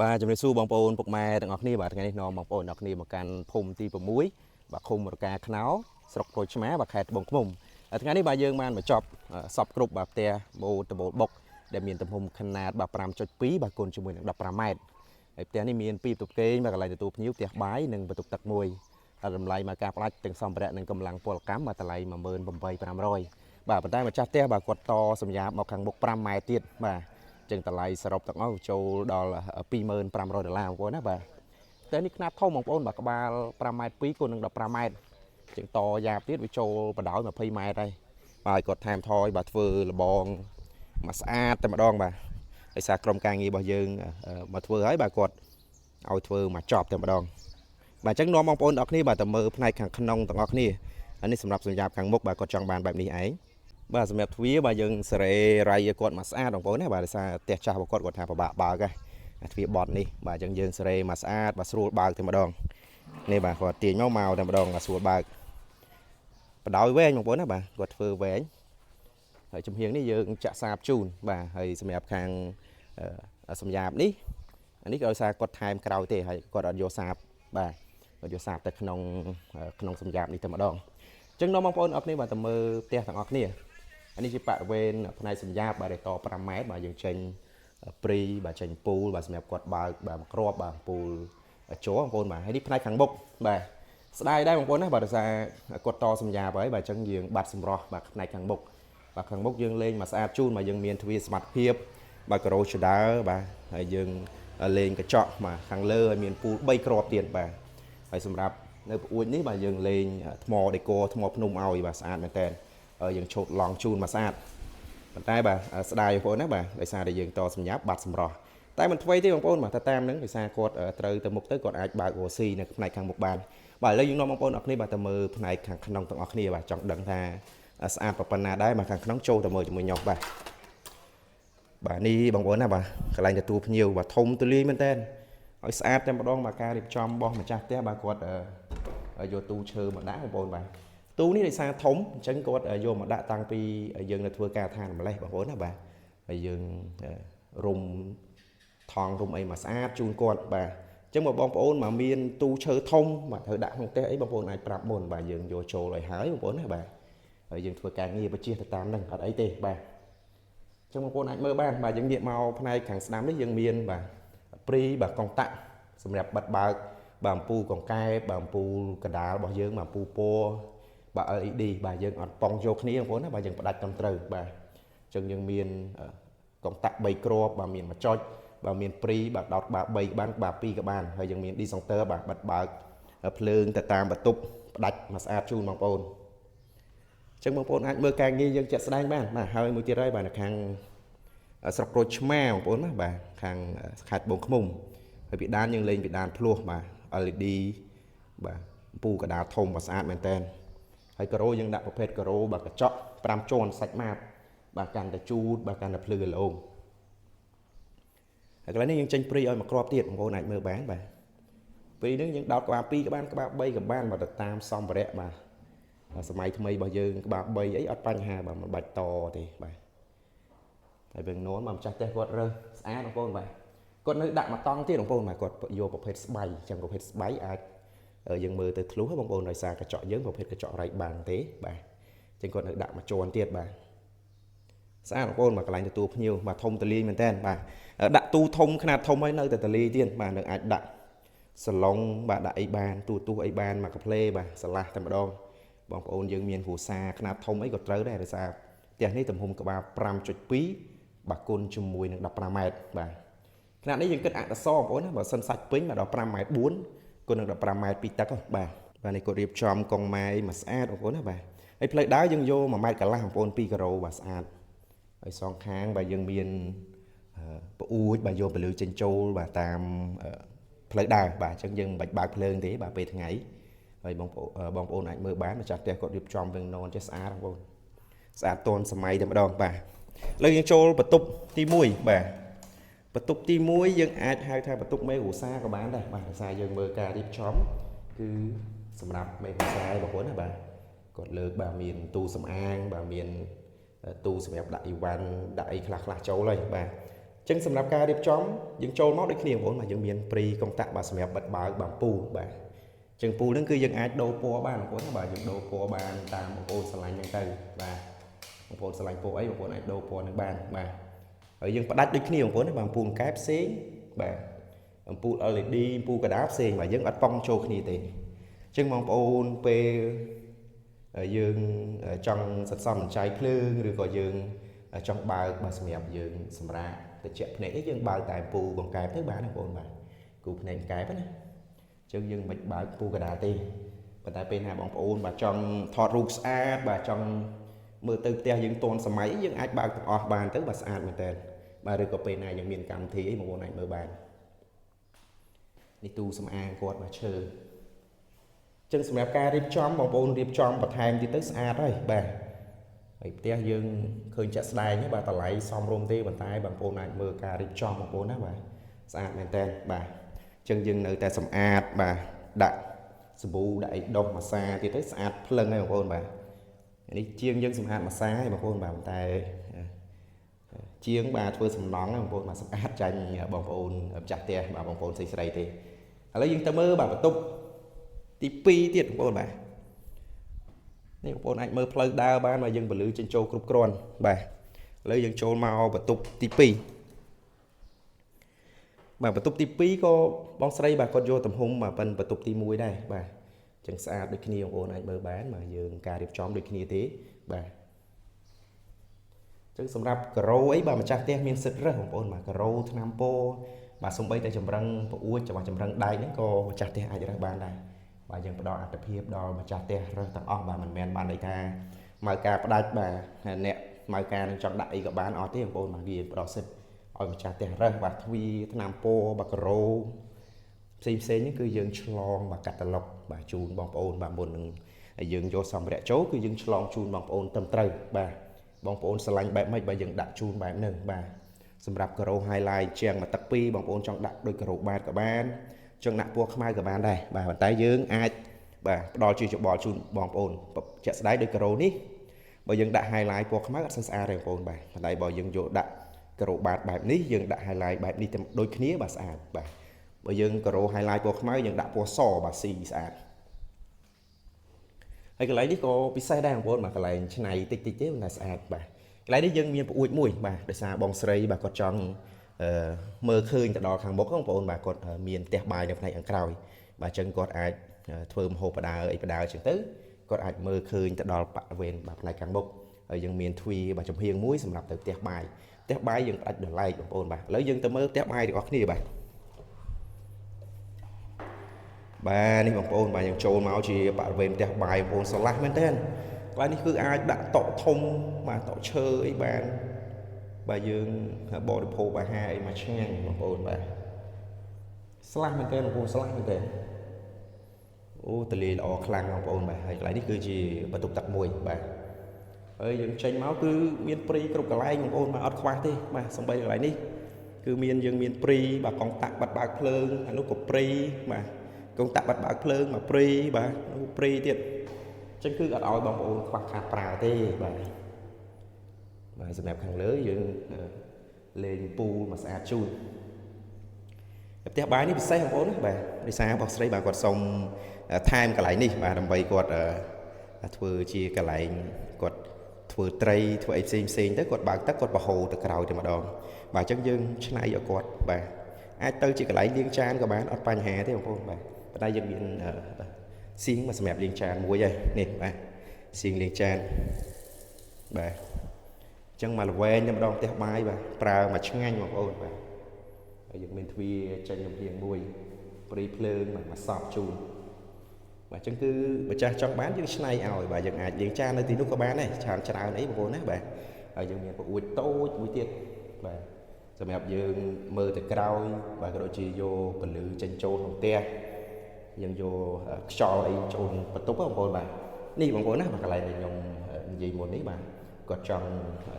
Baជំរាបសួរបងប្អូនពុកម៉ែទាំងអស់គ្នាបាទថ្ងៃនេះនាំបងប្អូនទាំងអស់គ្នាមកកាន់ភូមិទី6បាទឃុំរកាខ្នោស្រុកក្រូចឆ្មាបាទខេត្តត្បូងឃ្មុំថ្ងៃនេះបាទយើងបានបញ្ចប់សពគ្រប់បាទផ្ទះម៉ូតបូលបុកដែលមានទំហំខនាតបាទ5.2បាទគុណជាមួយនឹង15ម៉ែត្រហើយផ្ទះនេះមាន2បន្ទប់គេងបាទកន្លែងទទួលភ្ញៀវផ្ទះបាយនិងបន្ទប់ទឹកមួយតម្លៃមកការផ្ដាច់ទាំងសម្ភារៈនិងកម្លាំងពលកម្មបាទតម្លៃ18500បាទប៉ុន្តែម្ចាស់ផ្ទះបាទគាត់តសម្យាបមកខាងមុខ5ម៉ែត្រទៀតបាទចឹងតម្លៃសរុបទាំងអស់ចូលដល់$2500បងប្អូនណាបាទតែនេះខ្នាតធំបងប្អូនបាទក្បាល5ម៉ែត្រ2គុណនឹង15ម៉ែត្រចឹងតយ៉ាបទៀតវាចូលបដោយ20ម៉ែត្រហើយបាទគាត់ថែមថយបាទធ្វើលបងមកស្អាតតែម្ដងបាទដោយសារក្រុមការងាររបស់យើងមកធ្វើហើយបាទគាត់ឲ្យធ្វើមកចប់តែម្ដងបាទអញ្ចឹងនាំបងប្អូនទាំងអស់គ្នាបាទទៅមើលផ្នែកខាងក្នុងទាំងអស់គ្នានេះសម្រាប់សញ្ញាបខាងមុខបាទគាត់ចង់បានបែបនេះឯងបាទសម្រាប់ទ្វារបាទយើងសេរីរៃឲ្យគាត់មកស្អាតបងប្អូនណាបាទដោយសារផ្ទះចាស់របស់គាត់ថាពិបាកបើកហ៎ទ្វារបត់នេះបាទអញ្ចឹងយើងសេរីមកស្អាតបាទស្រួលបើកតែម្ដងនេះបាទគាត់ទាញមកតែម្ដងបាទស្រួលបើកបដោយវែងបងប្អូនណាបាទគាត់ធ្វើវែងហើយចំហៀងនេះយើងចាក់សាបជូនបាទហើយសម្រាប់ខាងសម្យាបនេះនេះក៏ដោយសារគាត់ថែមក្រោយទេហើយគាត់អត់យកសាបបាទគាត់យកសាបទៅក្នុងសម្យាបនេះតែម្ដងអញ្ចឹងនាំបងប្អូនអរគ្នាបាទទៅមើលផ្ទះទាំងអស់គ្នានេះជាបរិវេណផ្នែកសម្យាបបាទដែលត5ម៉ែត្របាទយើងចេញព្រីបាទចេញពូលបាទសម្រាប់គាត់បើកបាទមកគ្រាប់បាទពូលជ័របងប្អូនបាទហើយនេះផ្នែកខាងមុខបាទស្ដាយដែរបងប្អូនណាបាទដោយសារគាត់តសម្យាបហើយបាទអញ្ចឹងយើងបាត់សម្រស់បាទផ្នែកខាងមុខបាទខាងមុខយើងលេងមកស្អាតជូនបាទយើងមានទ្វារសមត្ថភាពបាទការ៉ូចដើបាទហើយយើងលេងកញ្ចក់បាទខាងលើហើយមានពូល3គ្រាប់ទៀតបាទហើយសម្រាប់នៅប្អួយនេះបាទយើងលេងថ្មដេក័រថ្មភ្នំឲ្យបាទស្អាតមែនតើយើងឆូតឡងជូនមកស្អាតប៉ុន្តែបាទស្ដាយបងប្អូនណាបាទដោយសារតែយើងតសម្ញាប់បាត់សម្រស់តែមិនថ្មីទេបងប្អូនបាទតែតាមនឹងដោយសារគាត់ត្រូវទៅមុខទៅគាត់អាចបើក OC នៅផ្នែកខាងមុខបានបាទឥឡូវយើងនាំបងប្អូនអរគ្នាបាទទៅមើលផ្នែកខាងក្នុងទាំងអស់គ្នាបាទចង់ដឹងថាស្អាតប៉ុណ្ណាដែរបាទខាងក្នុងចូលទៅមើលជាមួយខ្ញុំបាទនេះបងប្អូនណាបាទកន្លែងទទួលភ្ញៀវបាទធំទូលាយមែនតើឲ្យស្អាតតែម្ដងបាទការរៀបចំរបស់ម្ចាស់ផ្ទះបាទគាត់យកទូឈើមកដាក់បងប្អូនបាទទូនេះដោយសារធំអញ្ចឹងគាត់យកមកដាក់តាំងពីយើងនៅធ្វើការឋានម្លេះបងប្អូនណាបាទហើយយើងរុំថងរុំអីមកស្អាតជូនគាត់បាទអញ្ចឹងបងប្អូនមកមានទូឈើធំបាទត្រូវដាក់ក្នុងផ្ទះអីបងប្អូនអាចប្រាប់មុនបាទយើងយកចូលឲ្យហើយបងប្អូនណាបាទហើយយើងធ្វើការងារបញ្ជាទៅតាមហ្នឹងអត់អីទេបាទចឹងបងប្អូនអាចមើលបានបាទយើងងាកមកផ្នែកខាងស្ដាំនេះយើងមានបាទព្រីបាទកុងតាក់សម្រាប់បិទបើកបាទអំពូលកង្កែបបាទអំពូលកណ្ដាលរបស់យើងបាទអំពូលពណ៌បាទ LED បាទយើងអត់ប៉ងយកគ្នាបងប្អូនណាបាទយើងផ្ដាច់ត្រឹមត្រូវបាទអញ្ចឹងយើងមានកុងតាក់3គ្រាប់បាទមានមួយចុចបាទមានព្រីបាទដោតក្បាល3ក៏បានក្បាល2ក៏បានហើយយើងមានឌីសង់ទ័របាទបិទបើកភ្លើងទៅតាមបន្ទប់ផ្ដាច់មកស្អាតជូនបងប្អូនចឹងបងប្អូនអាចមើលការងារយើងចាក់ស្ដែងបានបាទហើយមួយទៀតហើយបាទនៅខាងស្រុកក្រូចឆ្មាបងប្អូនណាបាទខាងខេត្តត្បូងឃ្មុំហើយពីដានយើងលេងពីដានភ្លោះបាទ LED បាទពូកដាលធំបាទស្អាតមែនតើហើយការ៉ូយើងដាក់ប្រភេទការ៉ូបាទកញ្ចក់5ជាន់សាច់ម៉ាតបាទកាន់តែជូតបាទកាន់តែភ្លឺល្អហើយកន្លែងនេះយើងចេញព្រីឲ្យមកគ្រាប់ទៀតបងប្អូនអាចមើលបានបាទព្រីនេះយើងដោតក្បាល2ក៏បានក្បាល3ក៏បានបាទទៅតាមសម្ភារៈបាទសម័យថ្មីរបស់យើងក្បាល3អីអត់បញ្ហាបាទមិនបាច់តទេបាទហើយវិញនោនមកម្ចាស់ផ្ទះគាត់រើសស្អាតបងប្អូនបាទគាត់នៅដាក់មកតង់ទៀតបងប្អូនបាទគាត់យកប្រភេទស្បៃចឹងប្រភេទស្បៃអាចយើងមើលទៅធ្លុះបងប្អូនដោយសារកញ្ចក់យើងប្រភេទកញ្ចក់រៃបាំងទេបាទចឹងគាត់នៅដាក់មកជាន់ទៀតបាទស្អាតបងប្អូនបាទកន្លែងទទួលភ្ញៀវបាទធំតលីមែនតើបាទដាក់ទូធំខ្នាតធំហើយនៅតែតលីទៀតបាទនឹងអាចដាក់សាឡុងបាទដាក់អីបានទូអីបានមកកាផ្លេបាទឆ្លាស់តែម្ដងបងប្អូនយើងមានគ្រួសារខ្នាតធំអីក៏ត្រូវដែរដោយសារផ្ទះនេះទំហំក្បាល5.2បាទគុណជាមួយនឹង15ម៉ែត្របាទខណៈនេះយើងគិតអក្សរបងប្អូនណាបើសិនសាច់ពេញមកដល់5ម៉ែត្រ4គុណនឹង15ម៉ែត្រពីទឹកបាទបាទនេះគាត់រៀបចំកងម៉ាយមកស្អាតបងប្អូនណាបាទហើយផ្លូវដើរយើងយក1ម៉ែត្រកន្លះបងប្អូន2គីឡូបាទស្អាតហើយសងខាងបាទយើងមានប្អួយបាទយកពលឺចេញចូលបាទតាមផ្លូវដើរបាទអញ្ចឹងយើងមិនបាច់បើកភ្លើងទេបាទពេលថ្ងៃហើយបងប្អូនអាចមើលបានម្ចាស់ផ្ទះគាត់រៀបចំវិញននចេះស្អាតបងប្អូនស្អាតទាន់សម័យតែម្ដងបាទឥឡូវយើងចូលបន្ទប់ទី1បាទបន្ទប់ទី1យើងអាចហៅថាបន្ទប់មេគ្រួសារក៏បានដែរបាទដោយសារយើងមើលការរៀបចំគឺសម្រាប់មេគ្រួសារបងប្អូនណាបាទគាត់លើកបាទមានទូសម្អាងបាទមានទូសម្រាប់ដាក់អីវ៉ាន់ដាក់អីខ្លះចូលហើយបាទ ចឹងសម្រាប់ការរៀបចំយើងចូលមកដូចគ្នាបងប្អូនបាទយើងមានព្រីកុងតាក់បាទសម្រាប់បិទបើកបាទពូបាទចឹងពូហ្នឹងគឺយើងអាចដូរពណ៌បានបងប្អូនបាទយើងដូរពណ៌បានតាមបងប្អូនស្រឡាញ់ហ្នឹងទៅបាទបងប្អូនស្រឡាញ់ពណ៌អីបងប្អូនអាចដូរពណ៌ហ្នឹងបានបាទហើយយើងផ្ដាច់ដូចគ្នាបងប្អូនបាទអំពូលកែបផ្សេងបាទអំពូល LED អំពូលកដាផ្សេងបាទយើងអត់ប៉ង់ចូលគ្នាទេចឹងបងប្អូនពេលយើងចង់សន្សំចៃភ្លើងឬក៏យើងចង់បើកបាទសម្រាប់យើងសម្រាប់តិចភ្នែកយើងបើកតែពូបង្កែបទៅបានបងប្អូនបាទគូភ្នែកកែបណាចឹងយើងមិនបើកពូកដាទេប៉ុន្តែពេលណាបងប្អូនបាទចង់ថតរូបស្អាតបាទចង់មើលទៅផ្ទះយើងទាន់សម័យយើងអាចបើកទាំងអស់បានទៅបាទស្អាតមែនតើបាទឬក៏ពេលណាយើងមានកម្មវិធីអីបងប្អូនអាចមើលបាននេះទូសម្អាងគាត់បាទឈើចឹងសម្រាប់ការរៀបចំបងប្អូនរៀបចំបន្ថែមទៀតទៅស្អាតហើយបាទហើយផ្ទះយើងឃើញចាក់ស្ដែងបាទតម្លៃសមរម្យទេប៉ុន្តែបងប្អូនអាចមើលការរៀបចំបងប្អូនណាបាទស្អាតមែនតើបាទចឹងយើងនៅតែសម្អាតបាទដាក់សាប៊ូដាក់អីដុសម៉ាសាទៀតទៅស្អាតភ្លឹងហើយបងប្អូនបាទនេះជាងយើងសម្អាតម៉ាសាហើយបងប្អូនបាទប៉ុន្តែជាងបាទធ្វើសំណង់បងប្អូនបាទសម្អាតចាញ់បងប្អូនម្ចាស់ផ្ទះបាទបងប្អូនស្រីទេឥឡូវយើងទៅមើលបាទបន្ទប់ទី2ទៀតបងប្អូនបាទនេះបងប្អូនអាចមើលផ្លូវដើរបានបាទយើងពលឺចេញចូលគ្រប់គ្រាន់បាទឥឡូវយើងចូលមកបន្ទប់ទី2បាទបន្ទប់ទី2ក៏បងស្រីបាទគាត់យកទំហំបាទប៉ុនបន្ទប់ទី1ដែរបាទចឹងស្អាតដូចគ្នាបងប្អូនអាចមើលបានបាទយើងការរៀបចំដូចគ្នាទេបាទចឹងសម្រាប់ការ៉ូអីបាទម្ចាស់ផ្ទះមានសិទ្ធិរើសបងប្អូនបាទការ៉ូថ្នាំពោបាទសំបីតែចម្រឹងប្អួចច្បាស់ចម្រឹងដែកហ្នឹងក៏ម្ចាស់ផ្ទះអាចរើសបានដែរបាទយើងផ្ដល់អត្ថភាពដល់ម្ចាស់ផ្ទះរើសទាំងអស់បាទមិនមែនបានន័យថាមកការផ្ដាច់បាទអ្នកមកការនឹងចង់ដាក់អីក៏បានអត់ទេបងប្អូនបាទវាផ្ដល់សិទ្ធិឲ្យម្ចាស់ផ្ទះរើសបាទទ្វីថ្នាំពោបាទការ៉ូផ្សេងហ្នឹងគឺយើងឆ្លងបាទកាតាឡុកបាទជូនបងប្អូនបាទមុននឹងយើងយកសម្ភារៈចូលគឺយើងឆ្លងជូនបងប្អូនត្រឹមត្រូវបាទបងប្អូនស្រឡាញ់បែបម៉េចបាទយើងដាក់ជូនបែបហ្នឹងបាទសម្រាប់ការ៉ូ highlight ជាងមកទឹក2បងប្អូនចង់ដាក់ដូចការ៉ូបាតក៏បានចង់ដាក់ពណ៌ខ្មៅក៏បានដែរបាទប៉ុន្តែយើងអាចបាទផ្ដល់ជាច្បល់ជូនបងប្អូនជាក់ស្ដែងដូចការ៉ូនេះបើយើងដាក់ highlight ពណ៌ខ្មៅអត់ស្អាតទេបងប្អូនបាទប៉ុន្តែបើយើងយកដាក់ការ៉ូបាតបែបនេះយើងដាក់ highlight បែបនេះដូចគ្នាបាទស្អាតបាទបើយើងការ៉ូ highlight ពណ៌ខ្មៅយើងដាក់ពណ៌សបាទស៊ីស្អាតហើយកន្លែងនេះក៏ពិសេសដែរបងប្អូនបាទកន្លែងឆ្នៃតិចទេប៉ុន្តែស្អាតបាទកន្លែងនេះយើងមានប្អួចមួយបាទដោយសារបងស្រីបាទគាត់ចង់មើលឃើញទៅដល់ខាងមុខបងប្អូនបាទគាត់មានផ្ទះបាយនៅផ្នែកខាងក្រោយបាទអញ្ចឹងគាត់អាចធ្វើម្ហូបបដាអីបដាអញ្ចឹងទៅគាត់អាចមើលឃើញទៅដល់បរិវេណបាទផ្នែកខាងមុខហើយយើងមានទ្វារបាទចំហៀងមួយសម្រាប់ទៅផ្ទះបាយយើងផ្ដាច់ដល់ឡែកបងប្អូនបាទឥឡូវយើងទៅមើលផ្ទះបាយរបស់គ្នាបាទនេះបងប្អូនបាទយើងចូលមកជាបរិវេណផ្ទះបាយបងប្អូនស្រឡះមែនទេកន្លែងនេះគឺអាចដាក់តុធំបាទតុឈើអីបានបាទយើងបរិភោគអាហារអីមកឆ្ងាញ់បងប្អូនបាទស្លាស់មែនទេបងប្អូនស្លាស់មែនទេអូទលាយល្អខ្លាំងបងប្អូនបាទហើយកន្លែងនេះគឺជាបន្ទប់ទឹកមួយបាទហើយយើងចេញមកគឺមានព្រីគ្រប់កន្លែងបងប្អូនបាទអត់ខ្វះទេបាទសំបីកន្លែងនេះគឺយើងមានព្រីបាទកង់តាក់បាត់បើកភ្លើងអានោះក៏ព្រីបាទកងតាក់បាត់បើកភ្លើងមកព្រីបាទព្រីទៀតអញ្ចឹងគឺអត់ឲ្យបងប្អូនខ្វះខាតប្រើទេបាទសម្រាប់ខាងលើយើងលេងពូលមកស្អាតជូនផ្ទះបាយនេះពិសេសបងប្អូនបាទដោយសារបងស្រីបាទគាត់សុំថែមកន្លែងនេះបាទដើម្បីគាត់ធ្វើជាកន្លែងគាត់ធ្វើត្រីធ្វើអីផ្សេងទៅគាត់បើកទឹកគាត់បរហូរទៅក្រោយតែម្ដងបាទអញ្ចឹងយើងឆ្នៃឲ្យគាត់បាទអាចទៅជាកន្លែងលាងចានក៏បានអត់បញ្ហាទេបងប្អូនបាទប៉ុន្តែយើងមានសៀងមកសម្រាប់លាងចានមួយហើយនេះបាទសៀងលាងចានបាទអញ្ចឹងមកល្វែងតែម្ដងផ្ទះបាយបាទប្រើមកឆ្ងាញ់បងប្អូនបាទហើយយើងមានទ្វារចេញចំហៀងមួយព្រីភ្លើងមកសពជូនបាទអញ្ចឹងគឺម្ចាស់ចង់បានយើងឆ្នៃឲ្យបាទយើងអាចលាងចាននៅទីនោះក៏បានដែរច្រើនអីបងប្អូនណាបាទហើយយើងមានប្អួចតូចមួយទៀតបាទសម្រាប់យើងមើលទៅក្រោយបាទក៏ដូចជាយកពលឺចេញចូលក្នុងផ្ទះយើងយកខ្យល់អីចូលបន្ទប់បងប្អូនបាទនេះបងប្អូនណាបាទកន្លែងដែលខ្ញុំនិយាយមុននេះបាទគាត់ចង់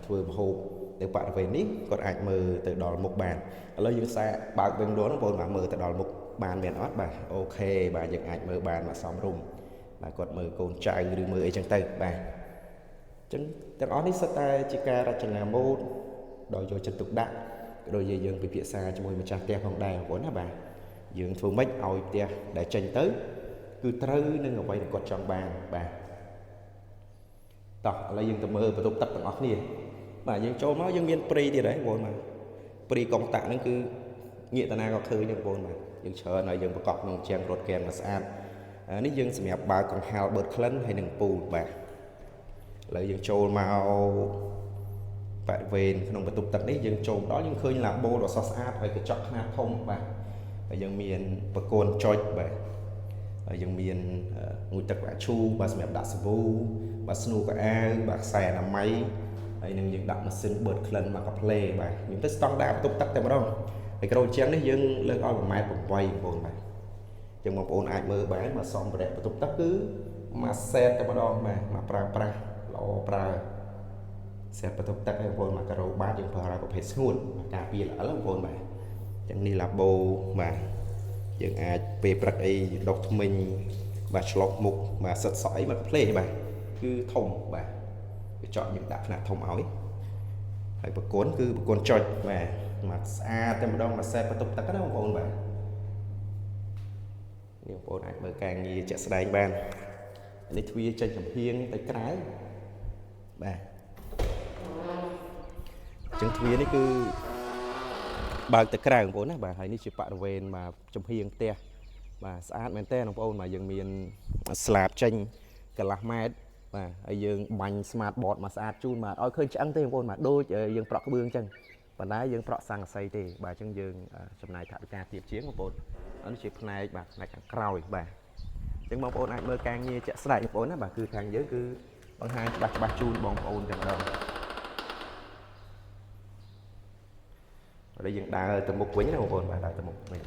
ធ្វើម្ហូបនៅបរិវេណនេះគាត់អាចមើលទៅដល់មុខបានឥឡូវយើងសាកបើកវិញម្ដងបងប្អូនបាទមើលទៅដល់មុខបានមែនអត់បាទអូខេបាទយើងអាចមើលបានមកសមរម្យបាទគាត់មើលកូនចៅឬមើលអីចឹងទៅបាទអញ្ចឹងទាំងអស់នេះសុទ្ធតែជាការរចនាម៉ូដដោយយកចិត្តទុកដាក់ rồi về dương bị phía xa cho môi mà cha tia không đài vốn hả bà dương thường mấy oi tia để tranh tới cứ trừ nên ở vậy để quật tròn bàn bà tỏ là dương tầm mơ và tục tập bằng óc nè bà dương châu nó dương miên pri thì đấy vốn mà pri công tạ nó cứ nghĩa ta na có khơi nhưng vốn mà dương chờ này dươngประกอบ nông trang rốt kèm là sao nếu dương sẽ nhập bà còn hào bớt khấn hay đừng pù bà lợi dương châu màu bạn về nông vật tục tập đấy dương châu đó dương khơi là bô đồ so sát hay cái chọn hạt thông bà ở dương miền bậc cồn trôi bà ở dương miền ngụy tập bà chu bà sẽ đặt sbu bà snu cả a bà xài là máy ấy nên dương đặt mà xin bớt khấn mà gặp lê bà những cái standard tục tập tại đâu cái đầu chén đấy dương lên oi một máy một quay bồn bà chừng một ôn ai mơ bán mà xong đẹp tục tất cứ mà xe cho đó mà pra lo pra xe tục tất cái bồn mà cái đầu bát chừng pra có phải sụn cà phê là lắm bồn mà chẳng đi là bồ mà chừng ai về pra ấy đọc mình và lọc mục mà sật sỏi mà play bà cứ thông bà chọn những đặc là thông áo ấy phải bật cuốn cứ bật cuốn trôi mà xa tên đông mà xe tục tất cái đó bồn bà nhiều bồn ảnh mở càng như chạy xe đánh bàn để thuê trên chấm hiên tới cái bà chẳng thuê đấy cứ bao tới cái của nó bà hãy đi chụp bạn về mà chấm hiên te mà xã men te nó bồn mà dừng miền slab tranh cả lạc mai và dừng bánh smart board mà xã chun mà ôi khơi chẳng tên bồn mà đôi dừng prọ cái bương chân và đá dừng prọ sang xây thì bà chân dừng trong này thả ca tiệp chiến của bồn nó chỉ này bà này càng còi bà nhưng mong ôn ai mơ càng như chạy sải ôn á bà cứ thằng giới cứ bằng hai bà chun bong ôn chẳng đâu ở đây dựng đá từ một quýnh nào ôn bà đá từ một mình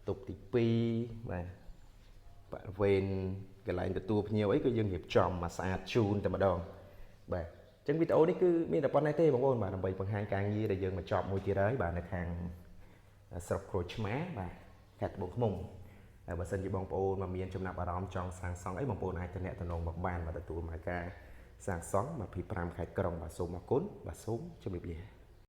tục thì pi bà bạn về cái lại từ tua nhiều ấy cứ dương hiệp tròn mà xa chun từ mà đòn bà chẳng video đấy cứ miễn là con này tê bằng ôn bà làm bậy bằng hai càng như để dương mà chọn môi tia đấy bà là hàng sọc rồi má bà hạt bột mùng bà xin chị bông bồ mà miền trong nạp ở đó trong sáng sóng ấy bông bồ này tên nè tên nông bọc bàn và tụi mà ca sáng sóng mà bị pram khai còng bà số mà cốn bà xuống cho bị